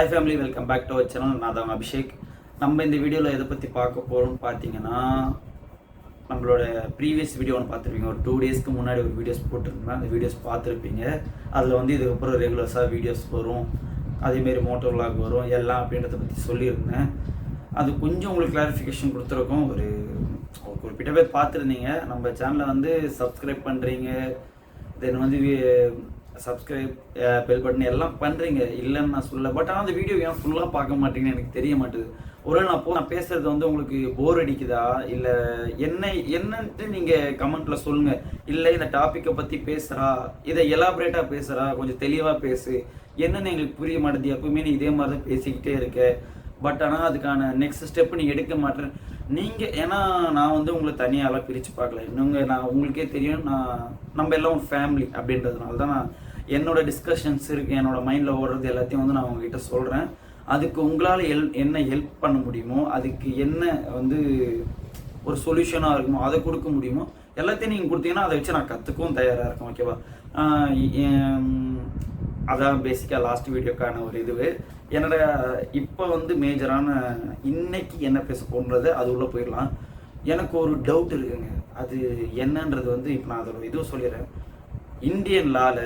Hi family, welcome back to our channel. நான் தான் அபிஷேக். நம்ம இந்த வீடியோவில் எதை பற்றி பார்க்க போகிறோம்னு பார்த்தீங்கன்னா, நம்மளோட ப்ரீவியஸ் வீடியோ ஒன்று பார்த்துருப்பீங்க. ஒரு 2 டேஸ்க்கு முன்னாடி ஒரு வீடியோஸ் போட்டிருந்தேன். அந்த வீடியோஸ் பார்த்துருப்பீங்க. அதில் வந்து இதுக்கப்புறம் ரெகுலர்ஸாக வீடியோஸ் வரும், அதேமாரி மோட்டோ விலாக் வரும் எல்லாம் அப்படின்றத பற்றி சொல்லியிருந்தேன். அது கொஞ்சம் உங்களுக்கு கிளாரிஃபிகேஷன் கொடுத்துருக்கோம். ஒரு குறிப்பிட்ட பேர் பார்த்துருந்தீங்க. நம்ம சேனலை வந்து சப்ஸ்கிரைப் பண்ணுறீங்க, தென் வந்து சப்ஸ்கிரைப் பெல் பட்டன் எல்லாம் பண்ணுறீங்க, இல்லைன்னு நான் சொல்லலை. பட் ஆனால் அந்த வீடியோ ஏன் ஃபுல்லாக பார்க்க மாட்டீங்கன்னு எனக்கு தெரிய மாட்டுது. ஒருவேளை நான் பேசுகிறது வந்து உங்களுக்கு போர் அடிக்குதா, இல்லை என்னன்ட்டு நீங்கள் கமெண்ட்டில் சொல்லுங்கள். இல்லை இந்த டாப்பிக்கை பற்றி பேசுகிறா, இதை எலாபரேட்டாக பேசுகிறா, கொஞ்சம் தெளிவாக பேசு, என்னென்னு எங்களுக்கு புரிய மாட்டேது, எப்பவுமே நீ இதே மாதிரி தான் பேசிக்கிட்டே இருக்க. பட் ஆனால் அதுக்கான நெக்ஸ்ட் ஸ்டெப்பு நீ எடுக்க மாட்டேன் நீங்கள். ஏன்னா நான் வந்து உங்களை தனியாலாம் பிரித்து பார்க்கல. நான் உங்களுக்கே தெரியும், நம்ம எல்லாம் ஒரு ஃபேமிலி அப்படின்றதுனால தான் நான் என்னோடய டிஸ்கஷன்ஸ் இருக்குது, என்னோடய மைண்டில் ஓடுறது எல்லாத்தையும் வந்து நான் உங்ககிட்ட சொல்கிறேன். அதுக்கு உங்களால் என்ன ஹெல்ப் பண்ண முடியுமோ, அதுக்கு என்ன வந்து ஒரு சொல்யூஷனாக இருக்குமோ அதை கொடுக்க முடியுமோ எல்லாத்தையும் நீங்கள் கொடுத்தீங்கன்னா அதை வச்சு நான் கற்றுக்கவும் தயாராக இருக்கேன். ஓகேவா? அதான் பேசிக்காக லாஸ்ட் வீடியோக்கான ஒரு இதுவே. என்னோட இப்போ வந்து மேஜரான இன்னைக்கு என்ன பேச போன்றது அது உள்ளே போயிடலாம். எனக்கு ஒரு டவுட் இருக்குங்க. அது என்னன்றது வந்து இப்போ நான் அதோட இதுவும் சொல்லிடுறேன். இந்தியன் லாவில்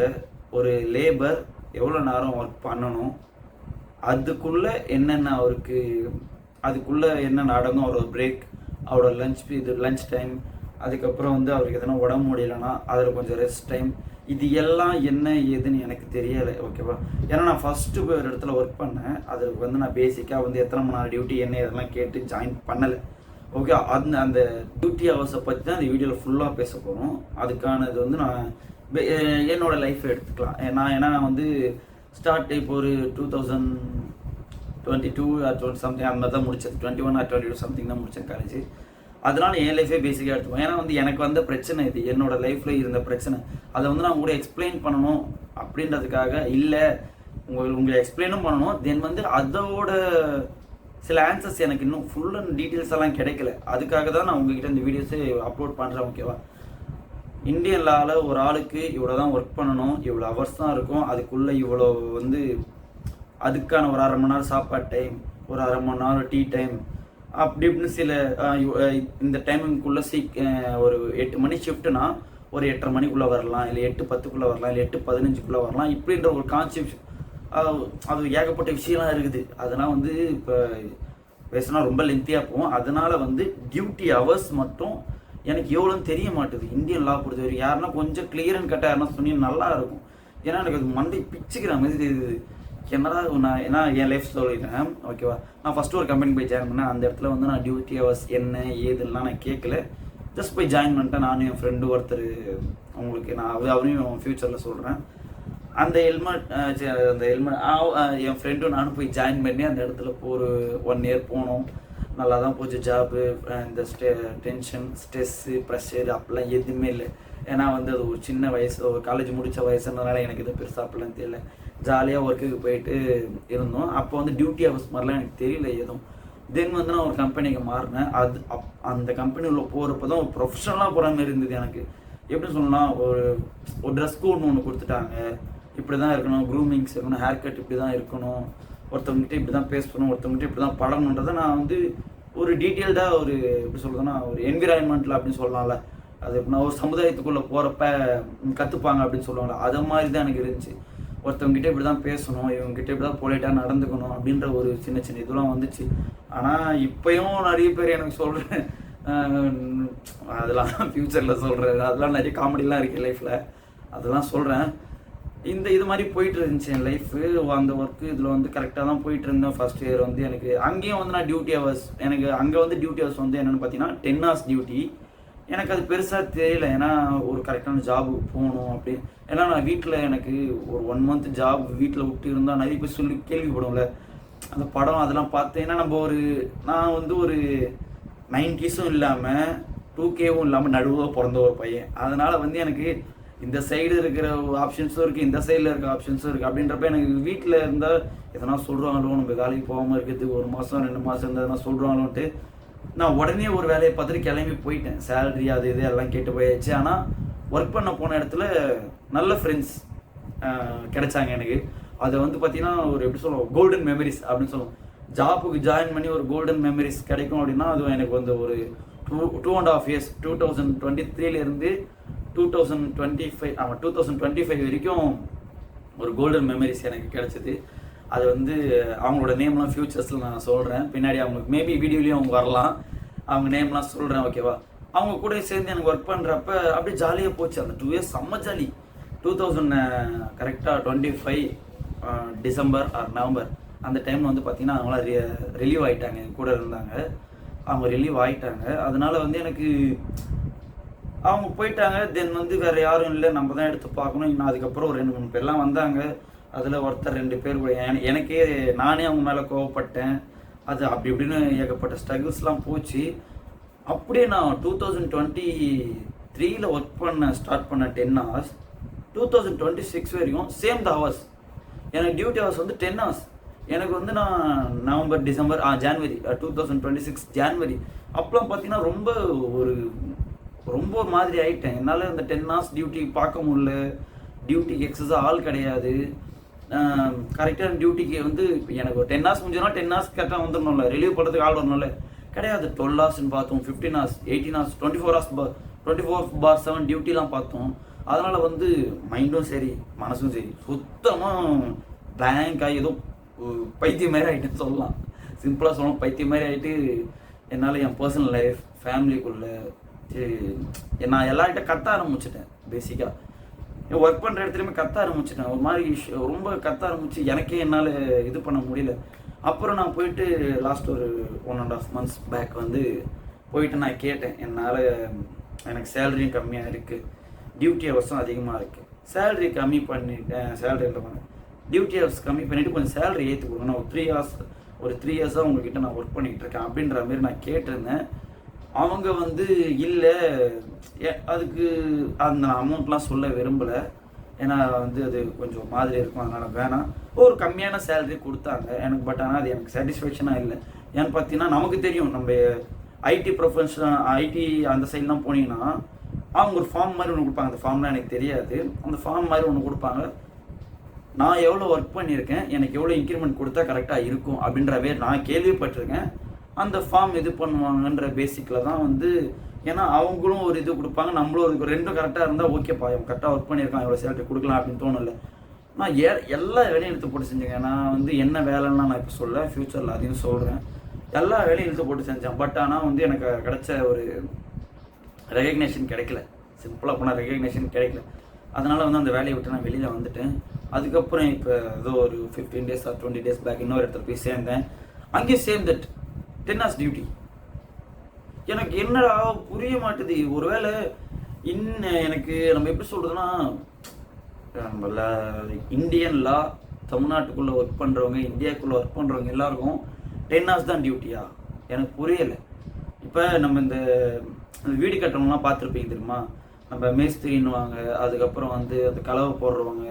ஒரு லேபர் எவ்வளோ நேரம் ஒர்க் பண்ணணும், அதுக்குள்ளே என்னென்ன அவருக்கு அதுக்குள்ளே என்னென்ன அடங்கும், அவரோட பிரேக், அவரோட லஞ்ச் டைம், அதுக்கப்புறம் வந்து அவருக்கு எதனா உடம்பு முடியலைன்னா அதில் கொஞ்சம் ரெஸ்ட் டைம், இது எல்லாம் என்ன ஏதுன்னு எனக்கு தெரியலை. ஓகேவா? ஏன்னா நான் ஃபஸ்ட்டு போய் ஒரு இடத்துல ஒர்க் பண்ணேன். அதுக்கு வந்து நான் பேசிக்காக வந்து எத்தனை மணி நேரம் டியூட்டி என்ன இதெல்லாம் கேட்டு ஜாயின் பண்ணலை. ஓகே, அந்த டியூட்டி ஹவர்ஸை பற்றி தான் அந்த வீடியோவில் ஃபுல்லாக பேச போகிறோம். அதுக்கானது வந்து நான் என்னோடய லைஃப்பை எடுத்துக்கலாம். ஏன்னா வந்து இப்போ ஒரு 2022 or சம்திங் அந்த மாதிரி தான் முடிச்சது. 21 or 22 சம்திங் தான் முடித்தேன் காலேஜ். அதனால் என் லைஃபே பேசிக்காக எடுத்துப்போம். ஏன்னா வந்து எனக்கு வந்த பிரச்சனை இது, என்னோடய லைஃப்பில் இருந்த பிரச்சனை. அதை வந்து நான் கூட எக்ஸ்பிளைன் பண்ணணும் அப்படின்றதுக்காக இல்லை, உங்களை எக்ஸ்பிளைனும் பண்ணணும். தென் வந்து அதோட சில ஆன்சர்ஸ் எனக்கு இன்னும் ஃபுல் அண்ட் டீட்டெயில்ஸ் எல்லாம் கிடைக்கல. அதுக்காக தான் நான் உங்ககிட்ட இந்த வீடியோஸை அப்லோட் பண்ணுறேன். ஓகேவா? இந்தியன் லாவில் ஒரு ஆளுக்கு இவ்வளோ தான் ஒர்க் பண்ணணும், இவ்வளோ ஹவர்ஸ் தான் இருக்கும், அதுக்குள்ளே இவ்வளோ வந்து அதுக்கான ஒரு 1/2 மணி நேரம் சாப்பாடு டைம், ஒரு 1/2 மணி நேரம் டீ டைம், அப்படி இப்படின்னு சில இந்த டைமிங்குள்ளே ஒரு 8 மணி ஷிஃப்ட்டுனா ஒரு 8:30 மணிக்குள்ளே வரலாம், இல்லை 8:10 வரலாம், இல்லை 8:15 வரலாம், இப்படின்ற ஒரு கான்செப்ட். அது ஏகப்பட்ட விஷயம்லாம் இருக்குது. அதெல்லாம் வந்து இப்போ பேசினா ரொம்ப லென்த்தியாக போகும். அதனால் வந்து டியூட்டி ஹவர்ஸ் மட்டும் எனக்கு எவ்வளோன்னு தெரிய மாட்டுது. இந்தியன் லா பொறுத்தவரை யாருன்னா கொஞ்சம் கிளியர் அண்ட் கட்டாக யாருன்னா சொன்னி நல்லா இருக்கும். ஏன்னா எனக்கு அது மண்டை பிச்சுக்கிற மாதிரி தெரியுது. என்னடா ஏன்னா என் லைஃப் சொல்லிட்டேன். ஓகேவா? நான் ஃபஸ்ட்டு ஒரு கம்பெனி போய் ஜாயின் பண்ணேன். அந்த இடத்துல வந்து நான் டியூட்டி ஹவர்ஸ் என்ன ஏதுலாம் நான் கேட்கல. ஜஸ்ட் போய் ஜாயின் பண்ணிட்டேன். நானும் என் ஃப்ரெண்டு ஒருத்தர், உங்களுக்கு நான் அவரையும் ஃப்யூச்சரில் சொல்கிறேன். அந்த ஹெல்மெட் என் ஃப்ரெண்டும் நானும் போய் ஜாயின் பண்ணி அந்த இடத்துல ஒரு 1 year போனோம். நல்லா தான் போச்சு ஜாபு. இந்த டென்ஷன், ஸ்ட்ரெஸ்ஸு, ப்ரெஷர் அப்படிலாம் எதுவுமே இல்லை. ஏன்னா வந்து அது ஒரு சின்ன வயசு, ஒரு காலேஜ் முடித்த வயசுன்றதுனால எனக்கு இது பெருசாக அப்படிலாம் தெரியல. ஜாலியாக ஒர்க்குக்கு போயிட்டு இருந்தோம். அப்போ வந்து டியூட்டி ஹவர்ஸ் மாதிரிலாம் எனக்கு தெரியல எதுவும். தென் வந்து நான் ஒரு கம்பெனிக்கு மாறினேன். அந்த கம்பெனி உள்ள போகிறப்ப தான் ஒரு ப்ரொஃபஷனலாக போகிற மாதிரி இருந்தது எனக்கு. எப்படி சொல்லணும்னா, ஒரு ட்ரெஸ் கோட்னு ஒன்று கொடுத்துட்டாங்க. இப்படி தான் இருக்கணும், க்ரூமிங்ஸ் இருக்கணும், ஹேர் கட் இப்படி தான் இருக்கணும், ஒருத்தவங்ககிட்ட இப்படி தான் பேசணும், ஒருத்தவங்ககிட்ட இப்படி தான் பழகணுன்றதை நான் வந்து ஒரு டீட்டெயில்டாக ஒரு எப்படி சொல்கிறதுன்னா ஒரு என்விரான்மெண்ட்டில் அப்படின்னு சொல்லலாம்ல. அது எப்படின்னா ஒரு சமுதாயத்துக்குள்ளே போகிறப்ப கற்றுப்பாங்க அப்படின்னு சொல்லுவாங்கள்ல, அது மாதிரி தான் எனக்கு இருந்துச்சு. ஒருத்தவங்ககிட்ட இப்படி தான் பேசணும், இவங்ககிட்ட இப்படி தான் பொலைட்டாக நடந்துக்கணும் அப்படின்ற ஒரு சின்ன சின்ன இதெல்லாம் வந்துச்சு. ஆனால் இப்போயும் நிறைய பேர் எனக்கு சொல்கிறேன், அதெல்லாம் ஃப்யூச்சரில் சொல்கிறேன், அதெல்லாம் நிறைய காமெடிலாம் இருக்குது லைஃப்பில், அதெல்லாம் சொல்கிறேன். இது மாதிரி போயிட்டு இருந்துச்சு என் லைஃபு. அந்த ஒர்க்கு இதில் வந்து கரெக்டாக தான் போயிட்டு இருந்தேன். ஃபஸ்ட் இயர் வந்து எனக்கு அங்கேயும் வந்து நான் டியூட்டி ஹவர்ஸ், எனக்கு அங்கே வந்து டியூட்டி ஹவர்ஸ் வந்து என்னென்னு பார்த்தீங்கன்னா 10 hours டியூட்டி. எனக்கு அது பெருசாக தெரியல. ஏன்னா ஒரு கரெக்டான ஜாபுக்கு போகணும் அப்படி. ஏன்னா நான் வீட்டில் எனக்கு ஒரு 1 month ஜாப் வீட்டில் விட்டு இருந்தால் நிறைய பேர் சொல்லி கேள்விப்படும்ல அந்த படம், அதெல்லாம் பார்த்தேன்னா நான் வந்து ஒரு 90s இல்லாமல் 2K இல்லாமல் நடுவாக பிறந்த ஒரு பையன். அதனால் வந்து எனக்கு இந்த சைடு இருக்கிற ஆப்ஷன்ஸும் இருக்குது, இந்த சைடில் இருக்கிற ஆப்ஷன்ஸும் இருக்குது. அப்படின்றப்ப எனக்கு வீட்டில் இருந்தால் எதனா சொல்கிறாங்களோ, நம்ம வேலைக்கு போகாமல் இருக்கிறதுக்கு 1 மாதம் 2 மாதம் இருந்தால் எதனா சொல்கிறாங்களோன்ட்டு நான் உடனே ஒரு வேலையை பார்த்துட்டு கிளம்பி போயிட்டேன். சேலரி அது இது எல்லாம் கேட்டு போயாச்சு. ஆனால் ஒர்க் பண்ண போன இடத்துல நல்ல ஃப்ரெண்ட்ஸ் கிடைச்சாங்க எனக்கு. அதை வந்து பார்த்தீங்கன்னா ஒரு எப்படி சொல்லுவோம், கோல்டன் மெமரிஸ் அப்படின்னு சொல்லுவோம். ஜாப்புக்கு ஜாயின் பண்ணி ஒரு கோல்டன் மெமரிஸ் கிடைக்கும் அப்படின்னா அது எனக்கு வந்து ஒரு 2.5 years 2023 2025 ஆமாம் 2025 வரைக்கும் ஒரு கோல்டன் மெமரிஸ் எனக்கு கிடைச்சிது. அது வந்து அவங்களோட நேம்லாம் ஃபியூச்சர்ஸில் நான் சொல்கிறேன், பின்னாடி அவங்களுக்கு மேபி வீடியோலேயும் அவங்க வரலாம், அவங்க நேம்லாம் சொல்கிறேன் ஓகேவா. அவங்க கூட சேர்ந்து எனக்கு ஒர்க் பண்ணுறப்ப அப்படியே ஜாலியாக போச்சு அந்த 2 years, செம்ம ஜாலி. 2025 டிசம்பர் ஆர் நவம்பர் அந்த டைமில் வந்து பார்த்திங்கன்னா அவங்களாம் ரிலீவ் ஆகிட்டாங்க, என் கூட இருந்தாங்க, அவங்க ரிலீவ் ஆகிட்டாங்க. அதனால் வந்து எனக்கு அவங்க போயிட்டாங்க. தென் வந்து வேறு யாரும் இல்லை, நம்ம தான் எடுத்து பார்க்கணும். இன்னும் அதுக்கப்புறம் ஒரு 2-3 பேர்லாம் வந்தாங்க. அதில் ஒருத்தர் 2 பேர் எனக்கே நானே அவங்க மேலே கோவப்பட்டேன். அது அப்படி இப்படின்னு ஏகப்பட்ட ஸ்ட்ரகிள்ஸ்லாம் போச்சு. அப்படியே நான் 2023 ஒர்க் பண்ண ஸ்டார்ட் பண்ண 10 hours 2026 வரைக்கும் சேம் த ஹவர்ஸ். எனக்கு டியூட்டி ஹவர்ஸ் வந்து 10 hours. எனக்கு வந்து நான் நவம்பர் டிசம்பர் ஜான்வரி 2026 ஜான்வரி அப்போலாம் பார்த்தீங்கன்னா ரொம்ப மாதிரி ஆகிட்டேன். என்னால் இந்த 10 hours டியூட்டி பார்க்க முடியல. டியூட்டிக்கு எக்ஸஸாக ஆள் கிடையாது. கரெக்டான டியூட்டிக்கு வந்து இப்போ எனக்கு ஒரு 10 hours முடிஞ்சதுனா 10 hours கரெக்டாக வந்துடணும்ல, ரிலீவ் பண்ணுறதுக்கு ஆள் வரணும்ல, கிடையாது. 12 hours பார்த்தோம், 15 hours, 18 hours, 24 hours 24/7 டியூட்டிலாம் பார்த்தோம். அதனால் வந்து மைண்டும் சரி மனசும் சரி சுத்தமாக பிளாங்க் ஆகி ஏதோ பைத்தியம் மாதிரி ஆகிட்டுன்னு சொல்லலாம். சிம்பிளாக சொல்லணும், பைத்தியம் மாதிரி ஆகிட்டு என்னால் என் பர்சனல் லைஃப் ஃபேமிலிக்குள்ளே நான் எல்லார்கிட்ட கத்த ஆரம்பிச்சிட்டேன். பேசிக்காக ஒர்க் பண்ணுற இடத்துலையுமே கத்த ஆரம்பிச்சிட்டேன். ஒரு மாதிரி ரொம்ப கத்த ஆரம்பிச்சு எனக்கே என்னால் இது பண்ண முடியல. அப்புறம் நான் போயிட்டு லாஸ்ட் ஒரு 1.5 months பேக் வந்து போயிட்டு நான் கேட்டேன், எனக்கு சேலரியும் கம்மியாக இருக்குது, டியூட்டி ஹவர்ஸும் அதிகமாக இருக்குது, சேலரி கம்மி பண்ணிட்டேன், சேலரி டியூட்டி ஹவர்ஸ் கம்மி பண்ணிவிட்டு கொஞ்சம் சேலரி ஏற்றி கொடுங்க, நான் ஒரு 3 years உங்ககிட்ட நான் ஒர்க் பண்ணிக்கிட்டு இருக்கேன் அப்படின்ற மாதிரி நான் கேட்டிருந்தேன். அவங்க வந்து இல்லை, அதுக்கு அந்த அமௌண்ட்லாம் சொல்ல விரும்பலை, ஏன்னா வந்து அது கொஞ்சம் மாதிரி இருக்கும், அதனால் வேணாம். ஒரு கம்மியான சேலரி கொடுத்தாங்க எனக்கு. பட் ஆனால் அது எனக்கு சாட்டிஸ்ஃபேக்ஷனாக இல்லை. ஏன்னு பார்த்தீங்கன்னா நமக்கு தெரியும், நம்ம ஐடி ப்ரொஃபஷனல் ஐடி அந்த சைட்லாம் போனீங்கன்னா அவங்க ஒரு ஃபார்ம் மாதிரி ஒன்று கொடுப்பாங்க. அந்த ஃபார்ம்லாம் எனக்கு தெரியாது. அந்த ஃபார்ம் மாதிரி ஒன்று கொடுப்பாங்க, நான் எவ்வளோ ஒர்க் பண்ணியிருக்கேன், எனக்கு எவ்வளோ இன்க்ரிமெண்ட் கொடுத்தா கரெக்டாக இருக்கும் அப்படின்றவே நான் கேள்விப்பட்டிருக்கேன். அந்த ஃபார்ம் இது பண்ணுவாங்கன்ற பேசிக்கில் தான் வந்து, ஏன்னா அவங்களும் ஒரு இது கொடுப்பாங்க, நம்மளும் ஒரு ரெண்டும் கரெக்டாக இருந்தால் ஓகேப்பா இவன் கரெக்டாக ஒர்க் பண்ணியிருக்கான், எவ்வளோ சேலரி கொடுக்கலாம் அப்படின்னு தோணலை. நான் எல்லா வேலையும் இழுத்து போட்டு செஞ்சேங்க. நான் வந்து என்ன வேலைன்னா நான் இப்போ சொல்ல, ஃப்யூச்சரில் அதையும் சொல்கிறேன். எல்லா வேலையும் இழுத்து போட்டு செஞ்சேன். பட் ஆனால் வந்து எனக்கு கிடைச்ச ஒரு ரெகக்னேஷன் கிடைக்கல. சிம்பிளாக போனால் ரெகக்னேஷன் கிடைக்கல. அதனால் வந்து அந்த வேலையை விட்டு நான் வெளியில் வந்துட்டேன். அதுக்கப்புறம் இப்போ ஏதோ ஒரு 15 days or 20 days பேக் இன்னொரு இடத்துல போய் சேர்ந்தேன். அங்கேயும் சேம் தட் 10 hours டியூட்டி. எனக்கு என்னடா புரிய மாட்டுது. ஒருவேளை எனக்கு நம்ம எப்படி சொல்கிறதுன்னா, நம்ம இந்தியன் லா தமிழ்நாட்டுக்குள்ளே ஒர்க் பண்ணுறவங்க, இந்தியாவுக்குள்ளே ஒர்க் பண்ணுறவங்க எல்லாருக்கும் 10 hours தான் டியூட்டியா? எனக்கு புரியலை. இப்போ நம்ம இந்த வீடு கட்டுறவங்களாம் பார்த்துருப்பீங்க தெரியுமா, நம்ம மேஸ்திரின்னுவாங்க, அதுக்கப்புறம் வந்து அந்த கலவை போடுறவங்க,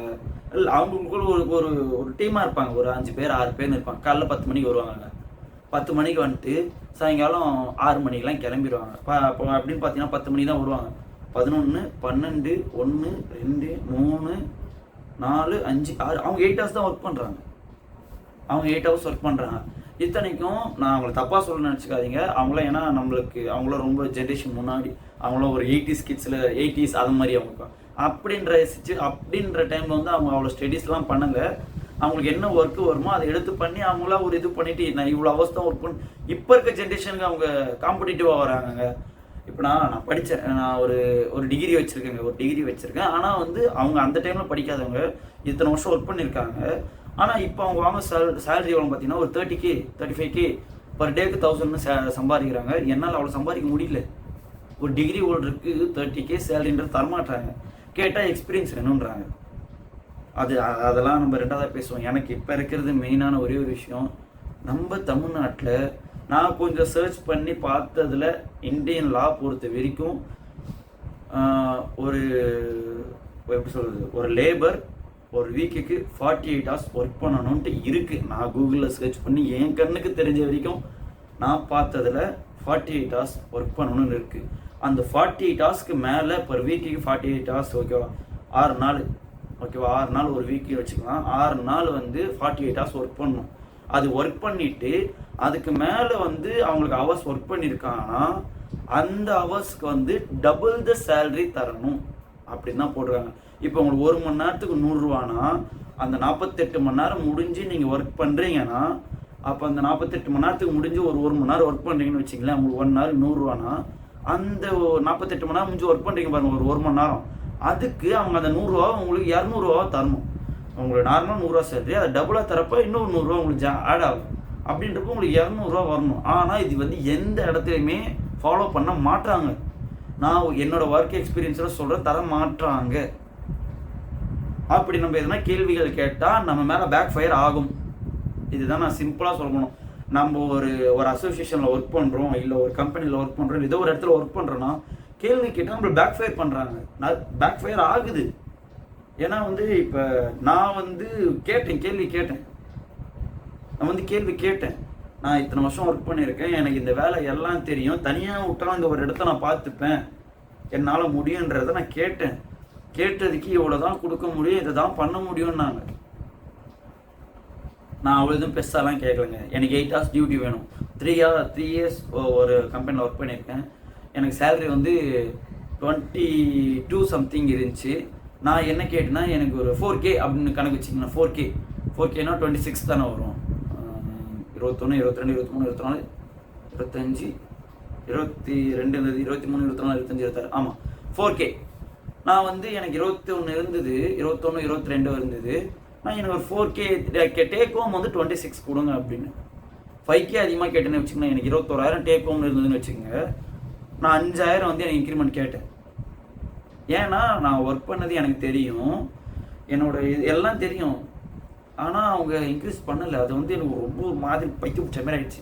இல்லை அவங்களுக்குள்ள ஒரு ஒரு டீமாக இருப்பாங்க, ஒரு 5 பேர் 6 பேர்னு இருப்பாங்க. காலைல 10 மணிக்கு வருவாங்க, 10 மணிக்கு வந்துட்டு சாயங்காலம் 6 மணிக்கெலாம் கிளம்பிடுவாங்க. அப்போ அப்படின்னு பார்த்தீங்கன்னா 10 மணிக்கு தான் வருவாங்க. 11, 12, 1, 2, 3, 4, 5, 6 அவங்க 8 hours தான் ஒர்க் பண்ணுறாங்க. அவங்க 8 hours ஒர்க் பண்ணுறாங்க. இத்தனைக்கும் நான் அவங்கள தப்பாக சொல்ல நினச்சிக்காதீங்க. அவங்களாம் ஏன்னா அவங்களாம் ரொம்ப ஜென்ரேஷன் முன்னாடி, அவங்களாம் ஒரு 80s கிட்ஸில் 80s அது மாதிரி அவங்க அப்படின்ற டைமில் வந்து அவங்க அவ்வளோ ஸ்டடீஸ்லாம் பண்ணல. அவங்களுக்கு என்ன ஒர்க்கு வருமோ அதை எடுத்து பண்ணி அவங்களா ஒரு இது பண்ணிவிட்டு நான் இவ்வளோ அவர்ஸ் தான் ஒர்க் பண்ணி இப்போ இருக்க ஜென்ரேஷனுக்கு அவங்க காம்படிட்டிவாக வராங்க. இப்போ நான் படித்தேன், நான் ஒரு டிகிரி வச்சுருக்கேன். ஆனால் வந்து அவங்க அந்த டைமில் படிக்காதவங்க இத்தனை வருஷம் ஒர்க் பண்ணியிருக்காங்க. ஆனால் இப்போ அவங்க வாங்க சேலரி எவ்வளோ பார்த்தீங்கன்னா ஒரு 30K 35K பர் டேக்கு 1000 சம்பாதிக்கிறாங்க. என்னால் அவ்வளோ சம்பாதிக்க முடியல. ஒரு டிகிரி ஹோல்டருக்கு 30K சேலரின்றது தரமாட்டாங்க. கேட்டால் எக்ஸ்பீரியன்ஸ் வேணுன்றாங்க. அதெல்லாம் நம்ம ரெண்டாவதாக பேசுவோம். எனக்கு இப்போ இருக்கிறது மெயினான ஒரே ஒரு விஷயம், நம்ம தமிழ்நாட்டில் நான் கொஞ்சம் சர்ச் பண்ணி பார்த்ததில் இந்தியன் லா பொறுத்த வரைக்கும் ஒரு எப்படி சொல்கிறது, ஒரு லேபர் ஒரு வீக்குக்கு 48 hours ஒர்க் பண்ணணுன்ட்டு இருக்குது. நான் கூகுளில் சர்ச் பண்ணி என் கண்ணுக்கு தெரிஞ்ச வரைக்கும் நான் பார்த்ததில் 48 hours ஒர்க் பண்ணணும்னு இருக்குது. அந்த 48 hours மேலே பர் வீக்குக்கு 48 hours ஓகேவா, 6 நாள் ஓகேவா? 6 நாள் ஒரு வீக்கு வச்சுக்கலாம். 6 நாள் வந்து 48 ஹவர்ஸ் ஒர்க் பண்ணணும். அது ஒர்க் பண்ணிட்டு அதுக்கு மேலே வந்து அவங்களுக்கு ஹவர்ஸ் ஒர்க் பண்ணியிருக்காங்கன்னா அந்த ஹவர்ஸ்க்கு வந்து டபுள் த சேலரி தரணும் அப்படின்னு தான் போடுறாங்க. இப்போ உங்களுக்கு 1 மணி நேரத்துக்கு 100 ரூபானா அந்த 48 மணி நேரம் முடிஞ்சு நீங்கள் ஒர்க் பண்ணுறீங்கன்னா அப்போ அந்த 48 மணி நேரத்துக்கு முடிஞ்சு ஒரு மணி நேரம் ஒர்க் பண்ணுறீங்கன்னு வச்சிங்களேன், உங்களுக்கு 1 நாள் 100 ரூபானா அந்த 48 மணி நேரம் முடிஞ்சு ஒர்க் பண்ணுறீங்க பாருங்கள் ஒரு மணி நேரம், அதுக்கு அவங்க அந்த 100 ரூபா உங்களுக்கு 200 ரூபா தரணும். உங்களுக்கு நார்மலாக 100 ரூபா சேலரி அதை டபுளாக தரப்போ இன்னும் 100 ரூபா உங்களுக்கு ஆட் ஆகும். அப்படின்றப்போ உங்களுக்கு 200 ரூபா வரணும். ஆனால் இது வந்து எந்த இடத்துலையுமே ஃபாலோ பண்ண மாட்டாங்க. நான் என்னோட ஒர்க் எக்ஸ்பீரியன்ஸில் சொல்கிறேன், தர மாட்டாங்க. அப்படி நம்ம எதுனா கேள்விகள் கேட்டால் நம்ம மேலே பேக் ஃபயர் ஆகும். இதுதான் நான் சிம்பிளாக சொல்லணும். நம்ம ஒரு அசோசியேஷனில் ஒர்க் பண்ணுறோம், இல்லை ஒரு கம்பெனியில் ஒர்க் பண்ணுறோம், ஏதோ ஒரு இடத்துல ஒர்க் பண்ணுறோன்னா கேள்வி கேட்டால் நம்மளை பேக் ஃபயர் பண்ணுறாங்க. பேக் ஃபயர் ஆகுது. ஏன்னா வந்து இப்போ நான் வந்து கேள்வி கேட்டேன். நான் இத்தனை வருஷம் ஒர்க் பண்ணியிருக்கேன், எனக்கு இந்த வேலை எல்லாம் தெரியும், தனியாக விட்டாலும் இந்த ஒரு இடத்த நான் பார்த்துப்பேன், என்னால் முடியுன்றதை நான் கேட்டேன். கேட்டதுக்கு இவ்வளோ தான் கொடுக்க முடியும், இதை தான் பண்ண முடியும்னாங்க. நான் அவ்வளோ எதுவும் பெருசாலாம் கேட்கலைங்க. எனக்கு 8 ஹவர்ஸ் டியூட்டி வேணும். 3 இயர்ஸ் ஒரு கம்பெனியில் ஒர்க் பண்ணியிருக்கேன். எனக்கு சேலரி வந்து 22 சம்திங் இருந்துச்சு. நான் என்ன கேட்டேன்னா எனக்கு ஒரு 4K அப்படின்னு கணக்கு வச்சிங்கன்னா 4Kனா 26 தானே வரும். 21, 22, 23, 24, 25, 22, 23, 24, 25, 26 ஆமாம் 4K. நான் வந்து எனக்கு 21 இருந்தது, 21, 22 இருந்தது. நான் எனக்கு ஒரு 4K டேக் ஹோம் வந்து 26 கொடுங்க அப்படின்னு. 5K அதிகமாக கேட்டேன்னு வச்சுக்கோங்க. எனக்கு 21,000 டேக் ஹோம் இருந்ததுன்னு வச்சுக்கோங்க. நான் 5,000 வந்து எனக்கு இன்க்ரிமெண்ட் கேட்டேன். ஏன்னா நான் ஒர்க் பண்ணது எனக்கு தெரியும், என்னோட எல்லாம் தெரியும். ஆனால் அவங்க இன்க்ரீஸ் பண்ணலை. அது வந்து எனக்கு ரொம்ப ஒரு மாதிரி பைக்கு பிடிச்ச மாதிரி ஆயிடுச்சு.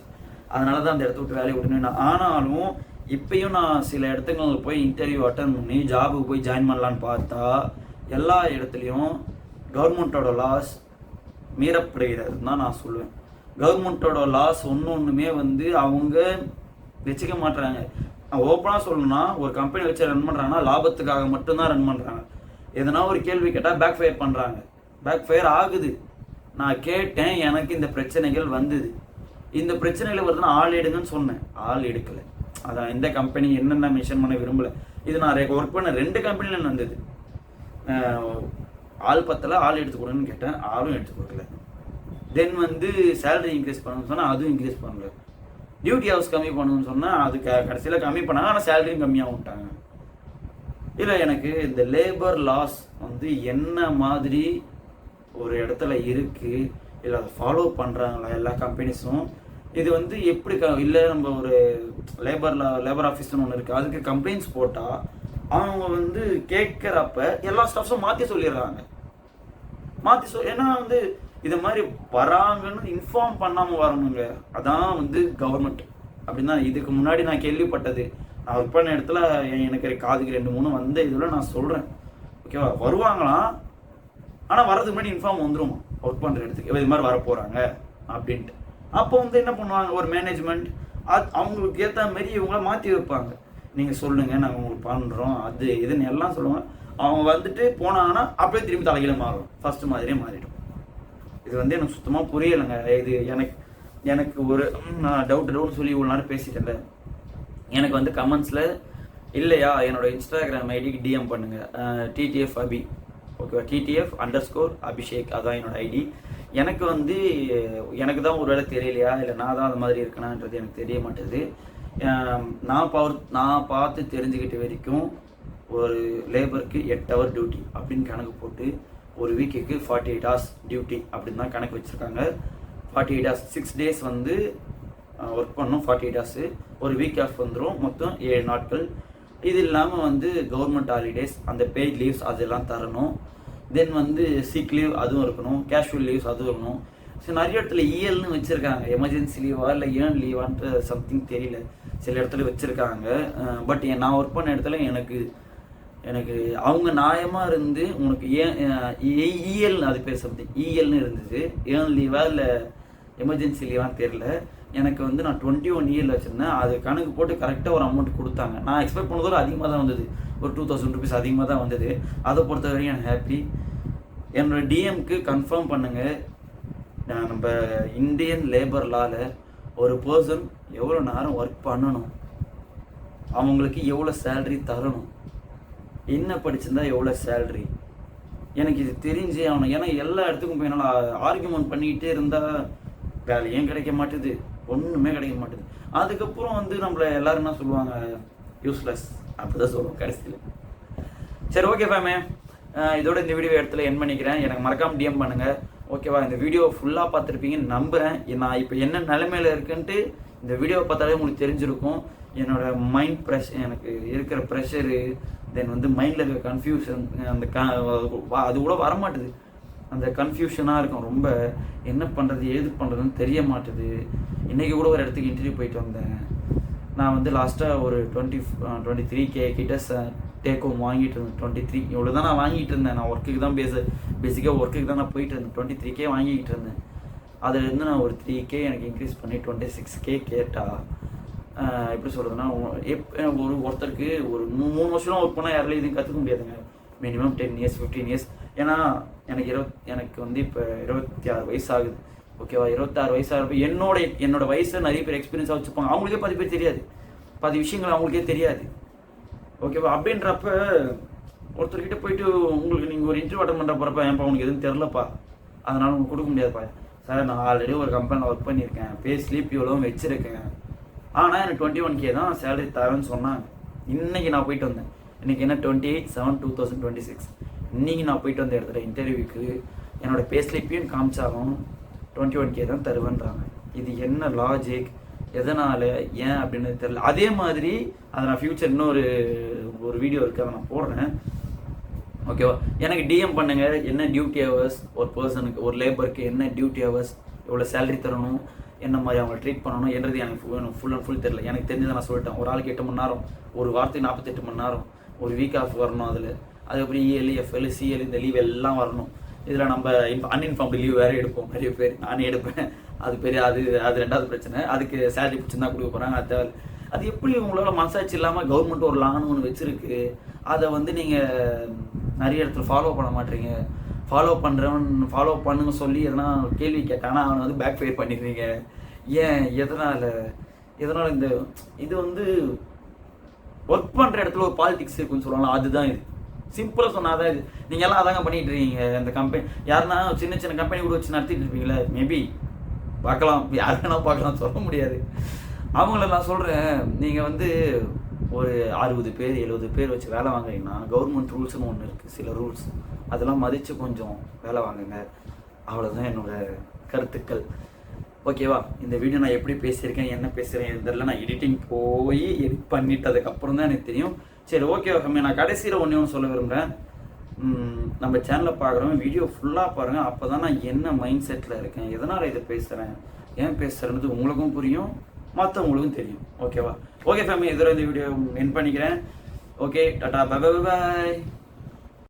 அதனால தான் அந்த இடத்த விட்டு வேலையை விட்டுனேன். ஆனாலும் இப்பயும் நான் சில இடத்துக்கு போய் இன்டர்வியூ அட்டன் பண்ணி ஜாபுக்கு போய் ஜாயின் பண்ணலான்னு பார்த்தா எல்லா இடத்துலையும் கவர்மெண்ட்டோட லாஸ் மீறப்படுகிறது தான் நான் சொல்லுவேன். கவர்மெண்ட்டோட லாஸ் ஒன்றுமே வந்து அவங்க வச்சுக்க மாட்டுறாங்க. ஓப்பனாக சொல்லணும்னா ஒரு கம்பெனி வச்சு ரன் பண்ணுறாங்கன்னா லாபத்துக்காக மட்டும்தான் ரன் பண்ணுறாங்க. எதனா ஒரு கேள்வி கேட்டால் பேக் ஃபயர் பண்ணுறாங்க. பேக் ஃபயர் ஆகுது. நான் கேட்டேன், எனக்கு இந்த பிரச்சனைகள் வந்தது. இந்த பிரச்சனைகள் வருதுன்னா ஆள் எடுங்கன்னு சொன்னேன், ஆள் எடுக்கலை. அதான் இந்த கம்பெனி என்னென்ன மென்ஷன் பண்ண விரும்பலை. இது நான் ஒர்க் பண்ண 2 கம்பெனியில் வந்தது. ஆள் பத்தலை, ஆள் எடுத்து கொடுன்னு கேட்டேன், ஆளும் எடுத்து கொடுக்கல. தென் வந்து சேலரி இன்க்ரீஸ் பண்ணணும்னு சொன்னால் அதுவும் இன்க்ரீஸ் பண்ணல. டியூட்டி ஹவர்ஸ் கம்மி பண்ணணும்னு சொன்னால் அது கடைசியில் கம்மி பண்ணாங்க, ஆனால் சேலரியும் கம்மியாக விட்டாங்க. இல்லை எனக்கு இந்த லேபர் லாஸ் வந்து என்ன மாதிரி ஒரு இடத்துல இருக்குது, இல்லை அதை ஃபாலோ பண்ணுறாங்களா எல்லா கம்பெனிஸும், இது வந்து எப்படி இல்லை நம்ம ஒரு லேபர் ஆஃபீஸ்னு ஒன்று இருக்குது, அதுக்கு கம்ப்ளைண்ட்ஸ் போட்டால் அவங்க வந்து கேட்குறப்ப எல்லா ஸ்டாஃப்ஸும் மாற்றி சொல்லிடுறாங்க. ஏன்னா வந்து இதை மாதிரி வராங்கன்னு இன்ஃபார்ம் பண்ணாமல் வரணுங்க. அதான் வந்து கவர்மெண்ட் அப்படின்னா. இதுக்கு முன்னாடி நான் கேள்விப்பட்டது, நான் ஒர்க் பண்ண இடத்துல எனக்கு காதுக்கு 2-3 வந்த இதில் நான் சொல்கிறேன். ஓகேவா, வருவாங்களாம், ஆனால் வரதுக்கு முன்னாடி இன்ஃபார்ம் வந்துடும் ஒர்க் பண்ணுற இடத்துக்கு இது மாதிரி வரப்போகிறாங்க அப்படின்ட்டு. அப்போ வந்து என்ன பண்ணுவாங்க, ஒரு மேனேஜ்மெண்ட் அவங்களுக்கு ஏற்ற மாரி இவங்கள மாற்றி வைப்பாங்க. நீங்கள் சொல்லுங்கள், நாங்கள் உங்களுக்கு பண்ணுறோம், அது இதுன்னு எல்லாம் சொல்லுவாங்க. அவங்க வந்துட்டு போனாங்கன்னா அப்படியே திரும்பி தலைகீழ மாறும், ஃபஸ்ட்டு மாதிரியே மாறிடும். இது வந்து எனக்கு சுத்தமாக புரியலைங்க. இது எனக்கு ஒரு நான் டவுட் சொல்லி இவ்வளோ நேரம் பேசிட்டேன். எனக்கு வந்து கமெண்ட்ஸில் இல்லையா என்னோட இன்ஸ்டாகிராம் ஐடிக்கு டிஎம் பண்ணுங்கள், TTF அபி, ஓகேவா, TTF_Abhishek, அதான் என்னோட ஐடி. எனக்கு தான் ஒரு வேளை தெரியலையா, இல்லை நான் தான் அது மாதிரி இருக்கணான்றது எனக்கு தெரிய மாட்டேது. நான் பார்த்து தெரிஞ்சுக்கிட்ட வரைக்கும் ஒரு லேபருக்கு 8 ஹவர் டியூட்டி அப்படின்னு கணக்கு போட்டு ஒரு வீக்குக்கு 48 ஹவர்ஸ் டியூட்டி அப்படின்னு தான் கணக்கு வச்சுருக்காங்க. 48 ஹவர்ஸ் 6 டேஸ் வந்து ஒர்க் பண்ணணும். 48 ஹவர்ஸு ஒரு வீக் ஆஃப் வந்துடும். மொத்தம் 7 நாட்கள். இது இல்லாமல் வந்து கவர்மெண்ட் ஹாலிடேஸ், அந்த பெய்ட் லீவ்ஸ் அதெல்லாம் தரணும். தென் வந்து சிக் லீவ் அதுவும் இருக்கணும், கேஷுவல் லீவ்ஸ் அதுவும் இருக்கணும். ஸோ நிறைய இடத்துல இஎல்னு வச்சுருக்காங்க, எமர்ஜென்சி லீவா இல்லை ஏர்ன் லீவான்ட்டு சம்திங் தெரியல, சில இடத்துல வச்சுருக்காங்க. பட் நான் ஒர்க் பண்ண இடத்துல எனக்கு அவங்க நியாயமாக இருந்து உனக்கு இஎல் அது பேர் சம்திங் இஎல்னு இருந்தது. ஏர்ன் லீவா இல்லை எமர்ஜென்சி லீவான்னு தெரியல. எனக்கு வந்து நான் 21 இயரில் வச்சுருந்தேன். அது கணக்கு போட்டு கரெக்டாக ஒரு அமௌண்ட் கொடுத்தாங்க. நான் எக்ஸ்பெக்ட் பண்ணதோட அதிகமாக தான் வந்தது, ஒரு 2000 ருபீஸ் அதிகமாக தான் வந்தது. அதை பொறுத்த வரைக்கும் எனக்கு ஹாப்பி. என்னோடய டிஎம்க்கு கன்ஃபார்ம் பண்ணுங்கள். நம்ம இந்தியன் லேபர் லாவில் ஒரு பர்சன் எவ்வளோ நேரம் ஒர்க் பண்ணணும், அவங்களுக்கு எவ்வளோ சேல்ரி தரணும், என்ன படிச்சிருந்தா எவ்வளோ சேல்ரி, எனக்கு இது தெரிஞ்சே ஆகணும். ஏன்னா எல்லா இடத்துக்கும் போய் என்னால் ஆர்கியூமெண்ட் பண்ணிக்கிட்டே இருந்தால் வேலையும் கிடைக்க மாட்டுது, ஒன்றுமே கிடைக்க மாட்டுது. அதுக்கப்புறம் வந்து நம்மளை எல்லோரும் என்ன சொல்லுவாங்க, யூஸ்லெஸ் அப்படி தான் சொல்லுவோம் கடைசியில். சரி ஓகே ஃபேமே, இதோட இந்த வீடியோ இடத்துல என் பண்ணிக்கிறேன். எனக்கு மறக்காமல் டிஎம் பண்ணுங்கள் ஓகேவா. இந்த வீடியோ ஃபுல்லாக பார்த்துருப்பீங்கன்னு நம்புகிறேன். நான் இப்போ என்ன நிலைமையில் இருக்குன்ட்டு இந்த வீடியோவை பார்த்தாலே உங்களுக்கு தெரிஞ்சிருக்கும். என்னோடய மைண்ட் எனக்கு இருக்கிற ப்ரெஷரு, தென் வந்து மைண்டில் இருக்கிற கன்ஃபியூஷன், அந்த அது கூட வரமாட்டுது. அந்த கன்ஃபியூஷனாக இருக்கும் ரொம்ப. என்ன பண்ணுறது ஏது பண்ணுறதுன்னு தெரிய மாட்டுது. இன்றைக்கி கூட ஒரு இடத்துக்கு இன்டர்வியூ போயிட்டு வந்தேன். நான் வந்து லாஸ்ட்டாக ஒரு 23K கிட்ட டேக் ஹோம் வாங்கிட்டு இருந்தேன். 23 இவ்வளோ தான் நான் வாங்கிட்டு இருந்தேன். நான் ஒர்க்குக்கு தான் பேசிக்காக ஒர்க்குக்கு தான் நான் போயிட்டு இருந்தேன். 23K வாங்கிக்கிட்டு இருந்தேன். அதுலேருந்து நான் ஒரு 3K எனக்கு இன்க்ரீஸ் பண்ணி 26K கேட்டால் எப்படி சொல்கிறதுனா, ஒருத்தருக்கு ஒரு 3 வருஷம் ஒர்க் பண்ணால் யாராலையும் இதுவும் கற்றுக்க முடியாதுங்க. Minimum 10 years 15 years. ஏன்னா எனக்கு வந்து இப்போ 26 வயசு ஆகுது ஓகேவா. 26 வயசாகிறப்ப என்னோட வயசில் நிறைய பேர் எக்ஸ்பீரியன்ஸாக வச்சுப்பாங்க. அவங்களுக்கே 10 பேர் தெரியாது, 10 விஷயங்கள் அவங்களுக்கே தெரியாது ஓகேவா. அப்படின்றப்ப ஒருத்தர்கிட்ட போயிட்டு உங்களுக்கு நீங்கள் ஒரு இன்டர்வியூ அட்டன் பண்ணுற போகிறப்ப ஏன்ப்பா உங்களுக்கு எதுவும் தெரிலப்பா, அதனால் உங்களுக்கு கொடுக்க முடியாதுப்பா. சார் நான் ஆல்ரெடி ஒரு கம்பெனியில் ஒர்க் பண்ணியிருக்கேன், பே ஸ்லீப் இவ்வளோ வச்சுருக்கேன், ஆனால் எனக்கு 21K தான் சேலரி தரேன்னு சொன்னாங்க. இன்றைக்கி நான் போயிட்டு வந்தேன். இன்றைக்கி என்ன 28/7/2026. இன்றைக்கி நான் போயிட்டு வந்த இடத்துல இன்டர்வியூக்கு என்னோடய பே ஸ்லிப்பையும் காமிச்சாலும் 21K தான் தருவேன்றாங்க. இது என்ன லாஜிக், எதனால், ஏன் அப்படின்னு தெரியல. அதே மாதிரி அதை நான் ஃப்யூச்சர் இன்னொரு வீடியோ இருக்குது, அதை நான் போடுறேன் ஓகேவா. எனக்கு டிஎம் பண்ணுங்கள். என்ன டியூட்டி ஹவர்ஸ் ஒரு பர்சனுக்கு, ஒரு லேபருக்கு என்ன டியூட்டி ஹவர்ஸ், எவ்வளோ சேலரி தரணும், என்ன மாதிரி அவங்களை ட்ரீட் பண்ணணும் என்றது எனக்கு ஃபுல் அண்ட் ஃபுல் தெரியல. எனக்கு தெரிஞ்சதை நான் சொல்லிட்டேன். ஒரு ஆளுக்கு 8 மணி நேரம், ஒரு வாரத்துக்கு 48 மணி நேரம், ஒரு வீக் ஆஃப் வரணும். அதுக்கப்புறம் இஎல்இ எஃப்எல் சிஎல் இந்த லீவ் எல்லாம் வரணும். இதில் நம்ம அன்இன்ஃபார்ம்டு லீவ் வேறு எடுப்போம் நிறைய பேர். நானே எடுப்பேன். அது ரெண்டாவது பிரச்சனை. அதுக்கு சேலரி பிடிச்சிருந்தா கொடுக்க போகிறாங்க. அது எப்படி உங்களால் மனசாட்சி இல்லாமல் கவர்மெண்ட் ஒரு லான்னு ஒன்று வச்சுருக்கு, அதை வந்து நீங்கள் நிறைய இடத்துல ஃபாலோ பண்ண மாட்டீங்க. ஃபாலோ பண்ணுங்க சொல்லி எதனா கேள்வி கேட்டானா அவனை வந்து பேக் ஃபயர் பண்ணிடுறீங்க. ஏன், எதனால் இது வந்து ஒர்க் பண்ணுற இடத்துல ஒரு பாலிடிக்ஸ் இருக்குன்னு சொல்லுவாங்களா, அதுதான் இது. சிம்பிளாக சொன்னால் தான் இது. நீங்கள் எல்லாம் அதாங்க பண்ணிகிட்டு இருக்கீங்க. இந்த கம்பெனி யாருன்னா சின்ன கம்பெனி கூட வச்சு நடத்திட்டு இருப்பீங்களே, மேபி பார்க்கலாம், யார் வேணால் பார்க்கலாம், சொல்ல முடியாது. அவங்கள நான் சொல்கிறேன், நீங்கள் வந்து ஒரு 60 பேர் 70 பேர் வச்சு வேலை வாங்குறீங்கன்னா கவர்மெண்ட் ரூல்ஸ்னு ஒன்று இருக்குது, சில ரூல்ஸ், அதெல்லாம் மதித்து கொஞ்சம் வேலை வாங்குங்க. அவ்வளோதான் என்னோடய கருத்துக்கள் ஓகேவா. இந்த வீடியோ நான் எப்படி பேசியிருக்கேன், என்ன பேசுகிறேன் இதெல்லாம் நான் எடிட்டிங் போய் எடிட் பண்ணிட்டதுக்கப்புறம் தான் எனக்கு தெரியும். சரி ஓகே ஓகே. நான் கடைசியில் ஒன்று சொல்ல விரும்புகிறேன். நம்ம சேனலை பார்க்குறவங்க வீடியோ ஃபுல்லாக பாருங்கள். அப்போ தான் நான் என்ன மைண்ட் செட்டில் இருக்கேன், எதனால் இதை பேசுகிறேன், ஏன் பேசுகிறேன்றது உங்களுக்கும் புரியும், மற்றவங்களுக்கும் தெரியும் ஓகேவா. ஓகே ஃபேமிலி, இதோட இந்த வீடியோ என் பண்ணிக்கிறேன். ஓகே டாடா, பை பை பாய்.